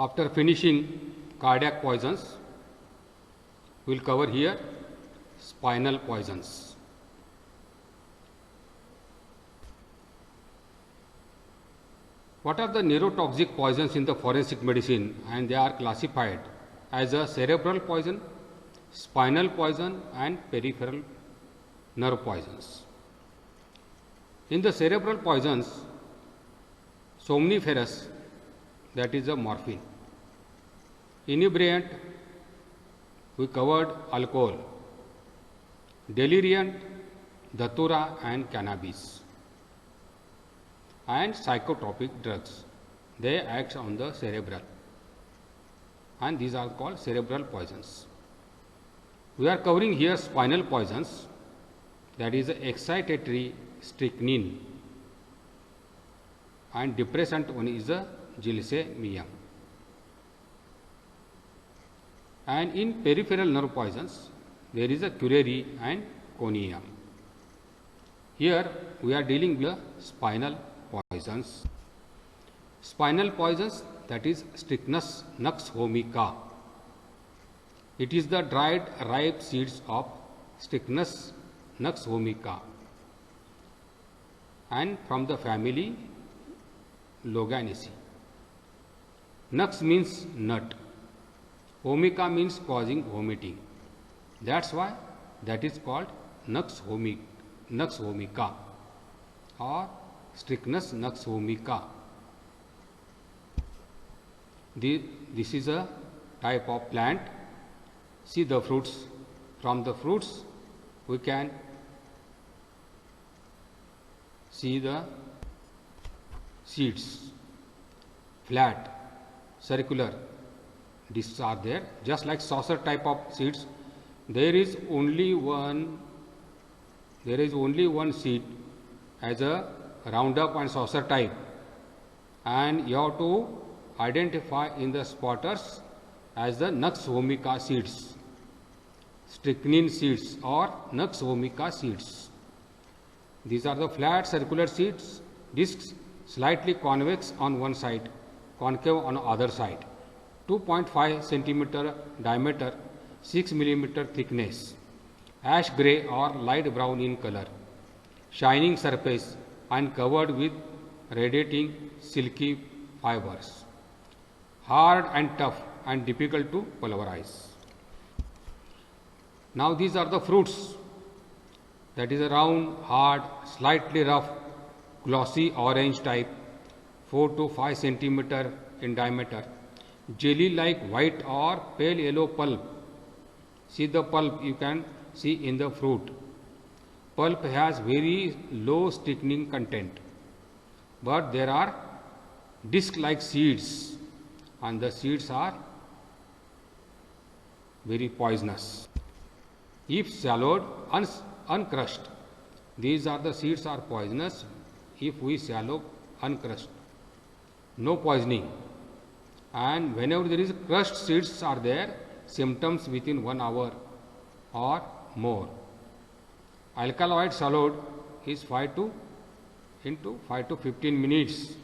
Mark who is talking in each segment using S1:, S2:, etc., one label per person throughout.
S1: After finishing cardiac poisons, we will cover here spinal poisons. What are the neurotoxic poisons in the forensic medicine? And they are classified as a cerebral poison, spinal poison and peripheral nerve poisons. In the cerebral poisons, somniferous, that is a morphine. Inebriant, we covered alcohol. Deliriant, datura and cannabis. And psychotropic drugs, they act on the cerebral, and these are called cerebral poisons. We are covering here spinal poisons, that is excitatory strychnine, and depressant one is a gilsemium. And in peripheral nerve poisons, there is a curare and conium. Here we are dealing with spinal poisons. Spinal poisons, that is Strychnus nux vomica. It is the dried ripe seeds of Strychnus nux vomica and from the family Loganaceae. Nux means nut. Vomica means causing vomiting. That's why that is called nux vomica or Strychnus nux vomica. This is a type of plant. See the fruits. From the fruits we can see the seeds, flat, circular discs are there, just like saucer type of seeds. There is only one seed as a round up and saucer type, and you have to identify in the spotters as the nux vomica seeds, strychnine seeds or nux vomica seeds. These are the flat circular seeds, discs slightly convex on one side, concave on other side, 2.5 centimeter diameter, 6 millimeter thickness, ash gray or light brown in color, shining surface and covered with radiating silky fibers, hard and tough and difficult to pulverize. Now these are the fruits, that is a round, hard, slightly rough, glossy orange type, 4 to 5 centimeter in diameter, jelly like white or pale yellow pulp. See the pulp you can see in the fruit. Pulp has very low strychnine content, but there are disc like seeds and the seeds are very poisonous. If swallowed uncrushed, these are the seeds are poisonous. If we swallow uncrushed, no poisoning. And whenever there is crushed seeds are there, symptoms within 1 hour or more. Alkaloid swallowed is 5 to 15 minutes.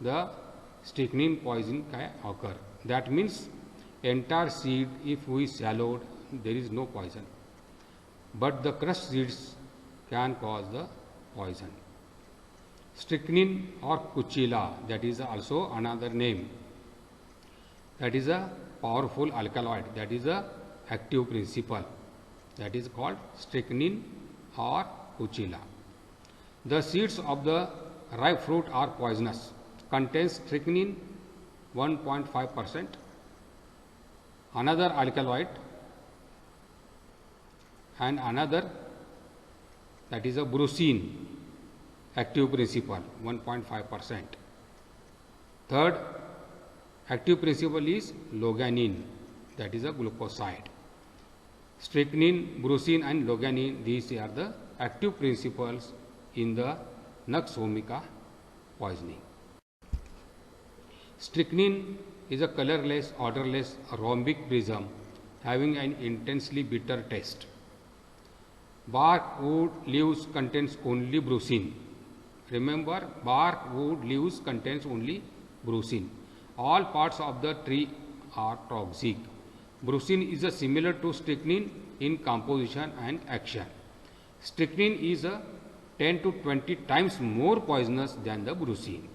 S1: The strychnine poison can occur. That means entire seed if we swallowed, there is no poison, but the crushed seeds can cause the poison. Strychnine or Cuchilla, that is also another name. That is a powerful alkaloid, that is a active principle, that is called strychnine or Cuchilla. The seeds of the ripe fruit are poisonous, contains strychnine 1.5%. Another alkaloid and another, that is a brucine, active principle 1.5%. Third active principle is loganin, that is a glucoside. Strychnine, brucine and loganin, these are the active principles in the nux vomica poisoning. Strychnine is a colorless, odorless, rhombic prism having an intensely bitter taste. Bark, wood, leaves contains only brucine. Remember, bark, wood, leaves contains only brucine, All parts of the tree are toxic. Brucine is similar to strychnine in composition and action. Strychnine is 10 to 20 times more poisonous than the brucine.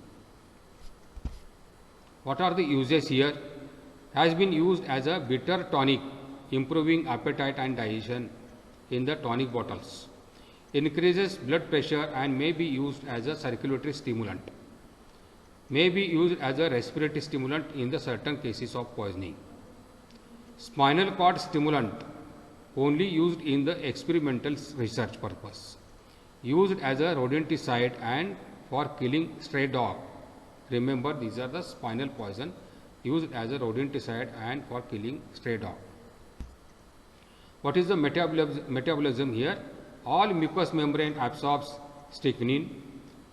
S1: What are the uses here? Has been used as a bitter tonic, improving appetite and digestion in the tonic bottles. Increases blood pressure and may be used as a circulatory stimulant. May be used as a respiratory stimulant in the certain cases of poisoning. Spinal cord stimulant, only used in the experimental research purpose. Used as a rodenticide and for killing stray dog. Remember, these are the spinal poison used as a rodenticide and for killing stray dog. What is the metabolism here? All mucous membrane absorbs strychnine.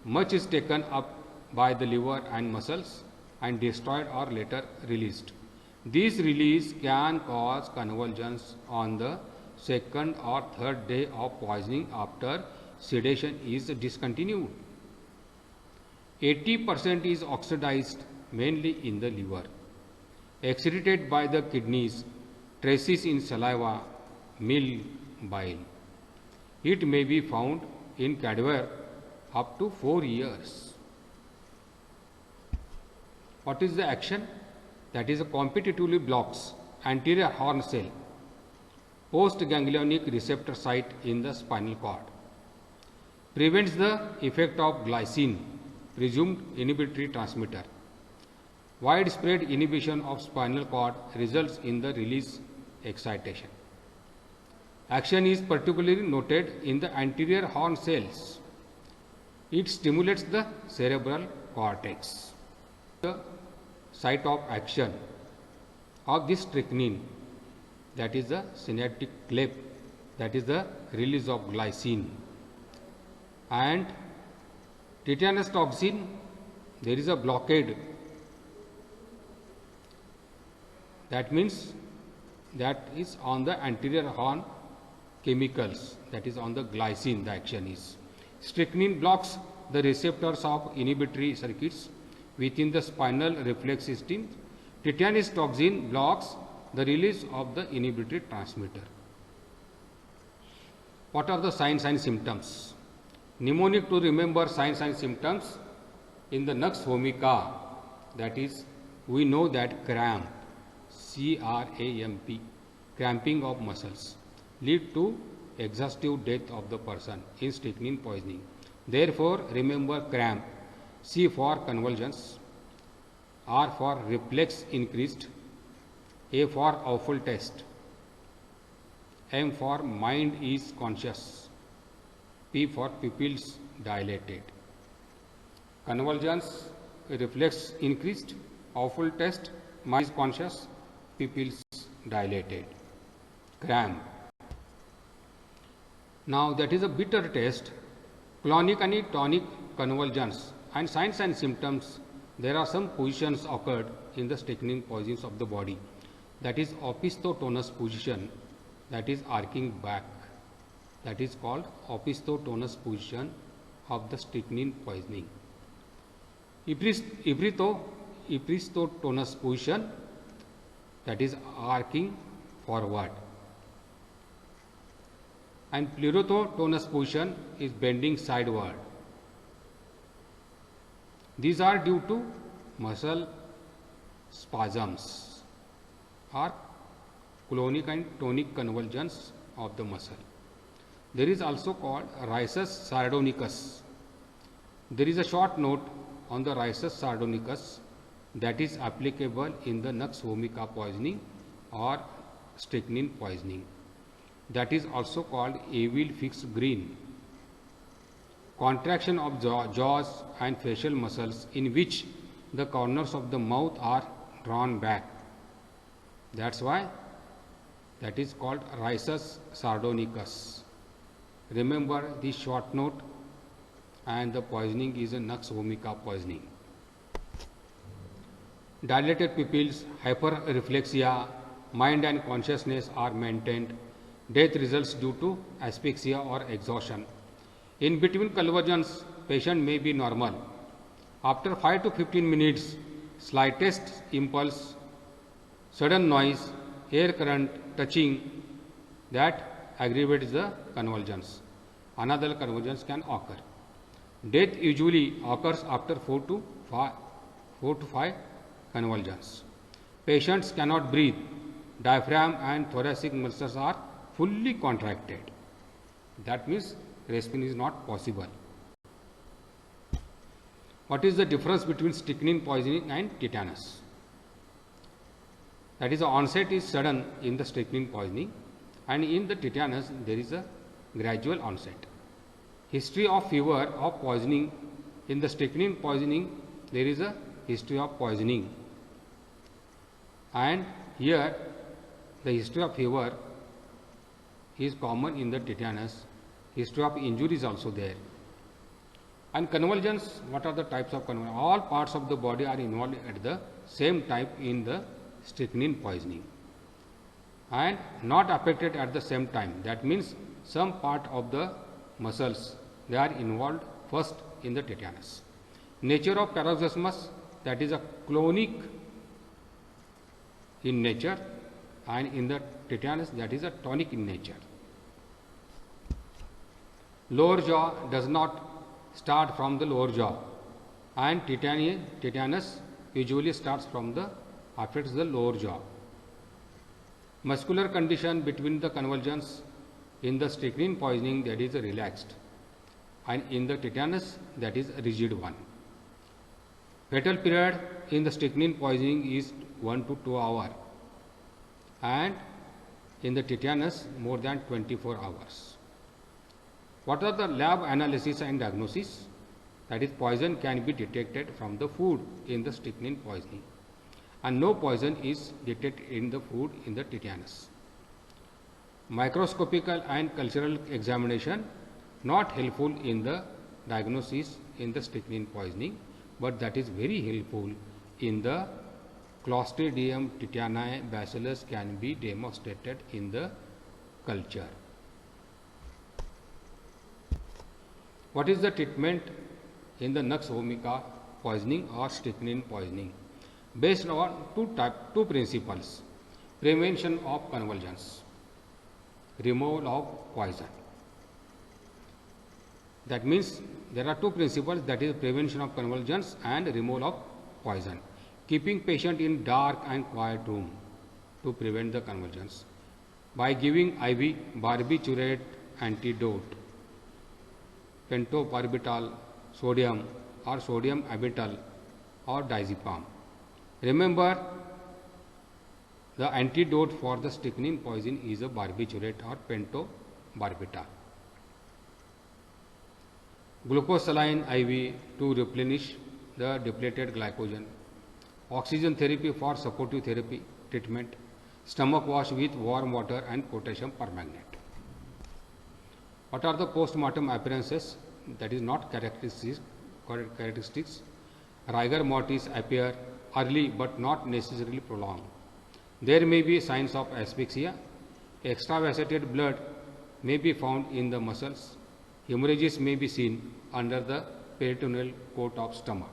S1: Much is taken up by the liver and muscles and destroyed or later released. This release can cause convulsions on the second or third day of poisoning after sedation is discontinued. 80% is oxidized mainly in the liver, excreted by the kidneys, traces in saliva, milk, bile. It may be found in cadaver up to 4 years. What is the action? That is, competitively blocks anterior horn cell, postganglionic receptor site in the spinal cord, prevents the effect of glycine, presumed inhibitory transmitter. Widespread inhibition of spinal cord results in the release excitation. Action is particularly noted in the anterior horn cells. It stimulates the cerebral cortex. The site of action of this strychnine, that is the synaptic cleft, that is the release of glycine. And tetanus toxin, there is a blockade. That means that is on the anterior horn chemicals, that is on the glycine the action is. Strychnine blocks the receptors of inhibitory circuits within the spinal reflex system. Tetanus toxin blocks the release of the inhibitory transmitter. What are the signs and symptoms? Mnemonic to remember signs and symptoms in the nux vomica, that is, we know that cramp, C-R-A-M-P, cramping of muscles, lead to exhaustive death of the person in strychnine poisoning. Therefore, remember cramp, C for convulsions, R for reflex increased, A for awful taste, M for mind is conscious, P for pupils dilated. Convulsions, reflex increased, awful taste, mind is conscious, pupils dilated. Cramp. Now that is a bitter taste, clonic and tonic convulsions, and signs and symptoms. There are some positions occurred in the strychnine poisons of the body. That is opisthotonous position, that is arcing back. That is called opisthotonous position of the strychnine poisoning. Epistotonous position, that is arcing forward. And pleurotonous position is bending sideward. These are due to muscle spasms or clonic and tonic convulsions of the muscle. There is also called rhizus sardonicus. There is a short note on the rhizus sardonicus that is applicable in the nux vomica poisoning or strychnine poisoning. That is also called Evil fixed green. Contraction of jaws and facial muscles in which the corners of the mouth are drawn back. That's why that is called rhizus sardonicus. Remember this short note, and the poisoning is a nux vomica poisoning. Dilated pupils, hyperreflexia, mind and consciousness are maintained. Death results due to asphyxia or exhaustion. In between convulsions, patient may be normal. After 5 to 15 minutes, slightest impulse, sudden noise, air current touching, that aggravates the convulsions. Another convulsions can occur. Death usually occurs after 4 to 5 convulsions. Patients cannot breathe. Diaphragm and thoracic muscles are fully contracted. That means respiration is not possible. What is the difference between strychnine poisoning and tetanus? That is, the onset is sudden in the strychnine poisoning, and in the tetanus there is a gradual onset. History of fever of poisoning. In the strychnine poisoning there is a history of poisoning, and here the history of fever is common in the tetanus. History of injury is also there. And convulsions, what are the types of convulsions? All parts of the body are involved at the same time in the strychnine poisoning and not affected at the same time. That means some part of the muscles, they are involved first in the tetanus. Nature of paroxysmus, that is a clonic in nature, and in the tetanus that is a tonic in nature. Lower jaw does not start from the lower jaw, and tetanus usually starts from the affects the lower jaw. Muscular condition between the convulsions. In the strychnine poisoning, that is a relaxed, and in the tetanus that is a rigid one. Fatal period in the strychnine poisoning is 1 to 2 hours, and in the tetanus more than 24 hours. What are the lab analysis and diagnosis? That is, poison can be detected from the food in the strychnine poisoning, and no poison is detected in the food in the tetanus. Microscopical and cultural examination not helpful in the diagnosis in the strychnine poisoning, but that is very helpful in the Clostridium tetani bacillus can be demonstrated in the culture. What is the treatment in the nux vomica poisoning or strychnine poisoning? Based on two principles: prevention of convulsions, removal of poison. That means there are two principles, that is prevention of convulsions and removal of poison. Keeping patient in dark and quiet room to prevent the convulsions by giving IV barbiturate antidote, pentobarbital, sodium or sodium abital or diazepam. Remember, the antidote for the strychnine poison is a barbiturate or pentobarbital. Glucose saline IV to replenish the depleted glycogen. Oxygen therapy for supportive therapy treatment. Stomach wash with warm water and potassium permanganate. What are the post-mortem appearances? That is not characteristics. Rigor mortis appear early but not necessarily prolonged. There may be signs of asphyxia. Extravasated blood may be found in the muscles. Hemorrhages may be seen under the peritoneal coat of stomach.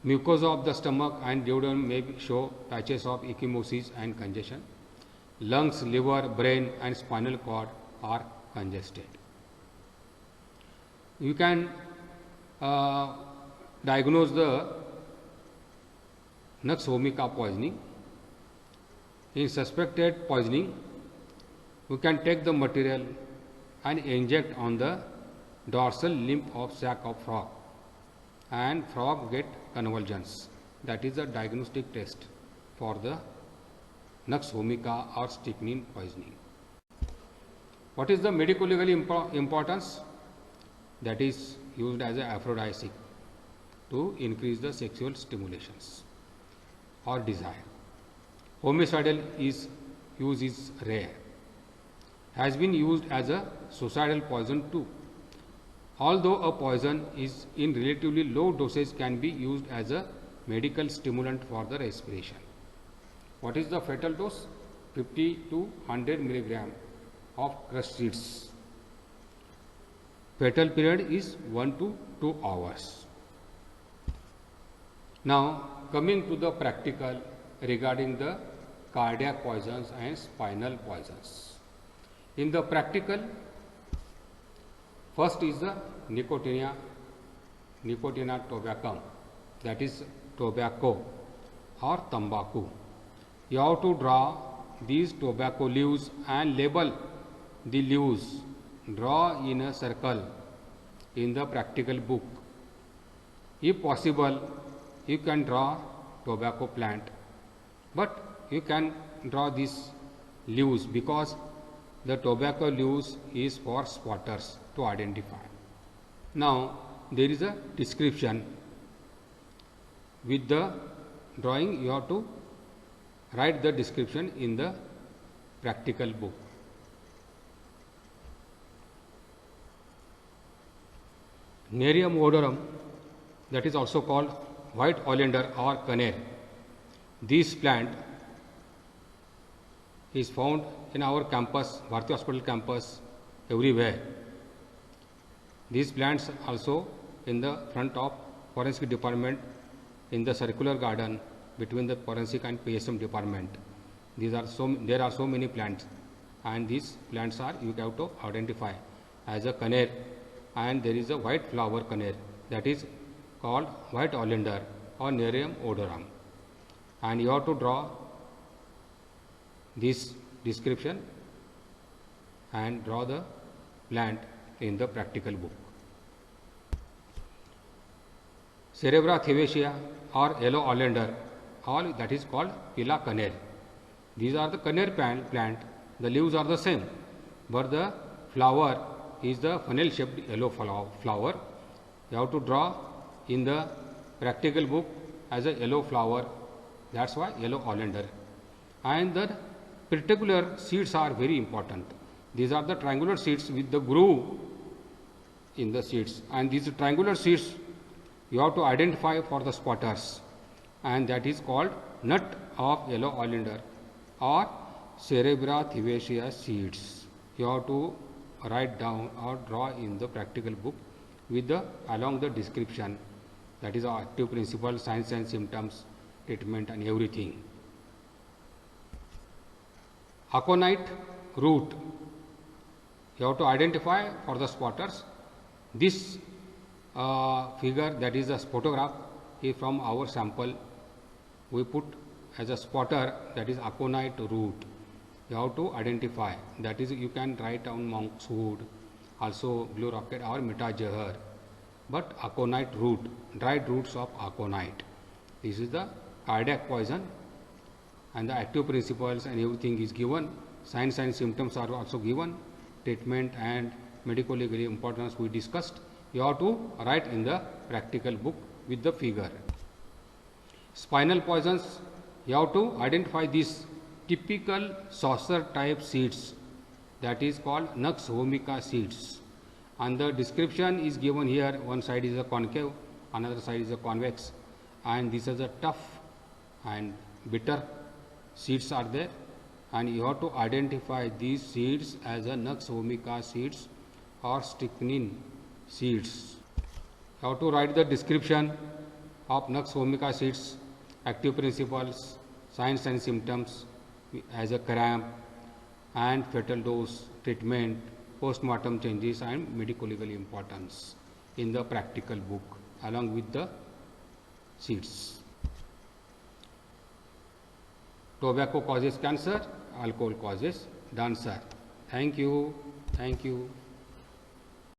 S1: Mucosa of the stomach and duodenum may show patches of ecchymosis and congestion. Lungs, liver, brain and spinal cord are congested. You can diagnose the nux vomica poisoning. In suspected poisoning, we can take the material and inject on the dorsal limb of sac of frog, and frog get convulsions. That is a diagnostic test for the nux vomica or strychnine poisoning. What is the medico-legal importance? That is used as an aphrodisiac to increase the sexual stimulations or desire. Homicidal use is rare. Has been used as a suicidal poison too. Although a poison is in relatively low dosage, can be used as a medical stimulant for the respiration. What is the fatal dose? 50 to 100 milligram of crushed seeds. Fatal period is 1 to 2 hours. Now coming to the practical regarding the cardiac poisons and spinal poisons. In the practical, first is the Nicotiana tobacum, that is tobacco or tambaku. You have to draw these tobacco leaves and label the leaves. Draw in a circle in the practical book. If possible, you can draw tobacco plant, but you can draw these leaves because the tobacco leaves is for spotters to identify. Now there is a description. With the drawing you have to write the description in the practical book. Nerium odorum, that is also called white oleander or canary. This plant is found in our campus, Bharati Hospital campus, everywhere. These plants also in the front of forensic department, in the circular garden between the forensic and PSM department. There are so many plants, and these plants are you have to identify as a canary, and there is a white flower canary, that is called white oleander or Nerium odorum, and you have to draw this description and draw the plant in the practical book. Cerebra thievesia or yellow oleander, all that is called Pila canary. These are the canary plant. The leaves are the same, but the flower is the funnel shaped yellow flower. You have to draw in the practical book as a yellow flower. That's why yellow oleander. And the particular seeds are very important. These are the triangular seeds with the groove in the seeds, and these triangular seeds you have to identify for the spotters, and that is called nut of yellow oleander or Cerebra thievesia seeds. You have to write down or draw in the practical book with the along the description, that is active principle, signs and symptoms, treatment and everything. Aconite root, you have to identify for the spotters. This figure, that is a photograph, is from our sample. We put as a spotter, that is aconite root. You have to identify, that is you can write down monk's wood, also blue rocket or mittajahar, but aconite root, dried roots of aconite. This is the cardiac poison, and the active principles and everything is given. Signs and symptoms are also given. Treatment and medical legal importance we discussed. You have to write in the practical book with the figure. Spinal poisons, you have to identify these typical saucer type seeds, that is called Nux vomica seeds, and the description is given here. One side is a concave, another side is a convex, and this is a tough and bitter seeds are there, and you have to identify these seeds as a Nux vomica seeds or strychnine seeds. You have to write the description of Nux vomica seeds, active principles, signs and symptoms as a cramp and fatal dose, treatment, post-mortem changes and medical legal importance in the practical book along with the seeds. Tobacco causes cancer, alcohol causes dancer. Thank you. Thank you.